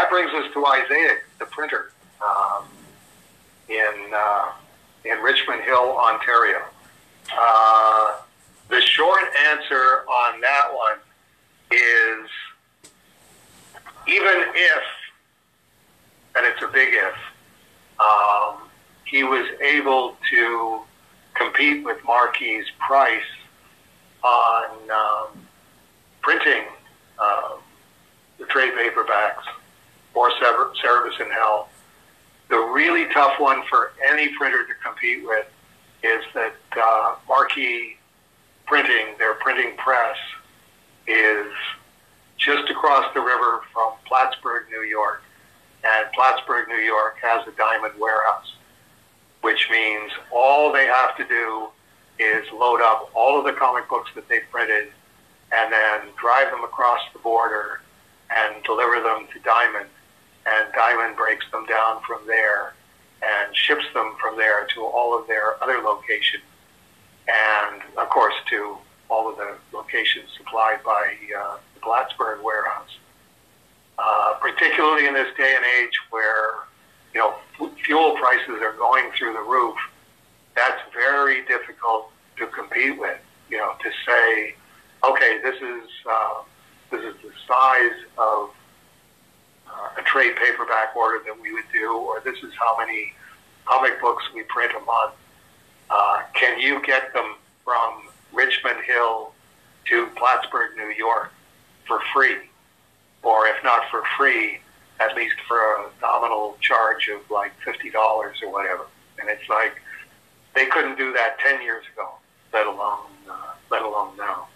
that brings us to Isaiah, the printer, in Richmond Hill, Ontario. The short answer on that one is, even if, and it's a big if, he was able to compete with Marquis' price on printing the trade paperbacks or Cerebus in Hell. The really tough one for any printer to compete with is that Marquis Printing, their printing press, is just across the river from Plattsburgh, New York. And Plattsburgh, New York has a diamond warehouse, which means all they have to do is load up all of the comic books that they printed and then drive them across the border and deliver them to Diamond. And Diamond breaks them down from there and ships them from there to all of their other locations. And, of course, to all of the locations supplied by the Plattsburgh warehouse. Particularly in this day and age where, you know, fuel prices are going through the roof, that's very difficult to compete with. You know, to say, okay, this is the size of a trade paperback order that we would do, or this is how many comic books we print a month. Can you get them from Richmond Hill to Plattsburgh, New York for free? Or if not for free, at least for a nominal charge of like $50 or whatever. And it's like, they couldn't do that 10 years ago, let alone now.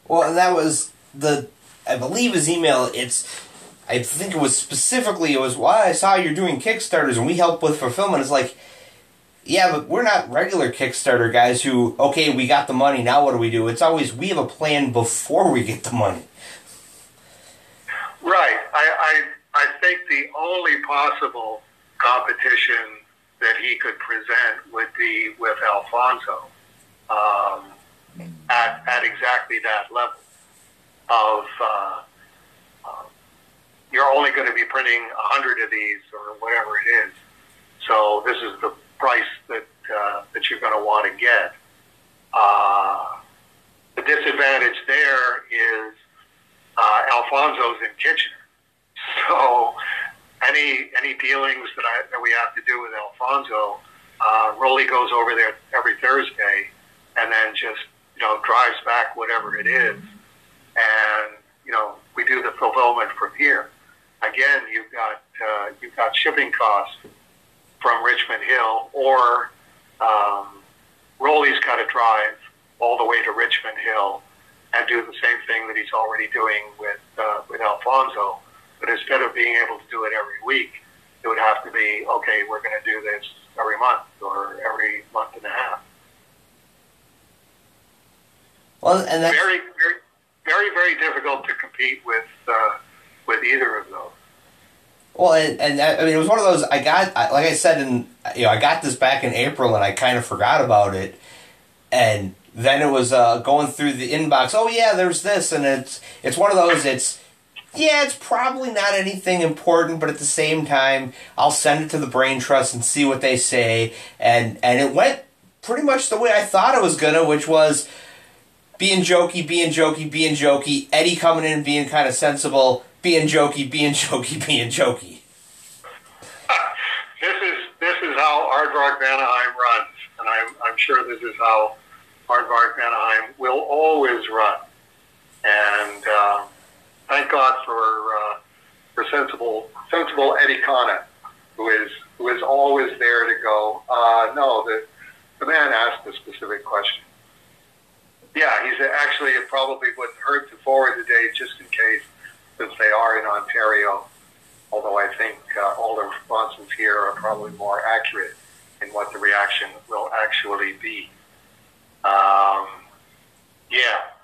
Well, that was I believe his email, I think it was specifically, well, I saw you're doing Kickstarters and we help with fulfillment. It's like, yeah, but we're not regular Kickstarter guys who, okay, we got the money, now what do we do? It's always, we have a plan before we get the money. Right. I think the only possible competition that he could present would be with Alfonso at exactly that level of you're only going to be printing 100 of these or whatever it is. So this is the price that you're going to want to get. The disadvantage there is Alfonso's in Kitchener. So any dealings that we have to do with Alfonso, Rolly goes over there every Thursday and then just, you know, drives back whatever it is. And, you know, we do the fulfillment from here. Again, you've got shipping costs from Richmond Hill, or Rolly's got to drive all the way to Richmond Hill and do the same thing that he's already doing with Alfonso. But instead of being able to do it every week, it would have to be, okay, we're going to do this every month or every month and a half. Well, and that's very, very, very, very difficult to compete with either of those. Well, and I mean, it was one of those, like I said, I got this back in April and I kind of forgot about it. And then it was going through the inbox, oh yeah, there's this, and it's one of those, it's probably not anything important, but at the same time, I'll send it to the Brain Trust and see what they say. And it went pretty much the way I thought it was gonna, which was being jokey, Eddie coming in being kind of sensible, being jokey. This is how Aardvark Vanaheim runs, and I'm sure this is how Aardvark Vanaheim will always run. And thank God for sensible Eddie Connor, who is always there to go. No, the man asked a specific question. Yeah, he said actually it probably wouldn't hurt to forward the date just in case, since they are in Ontario. Although I think all the responses here are probably more accurate in what the reaction will actually be. Yeah.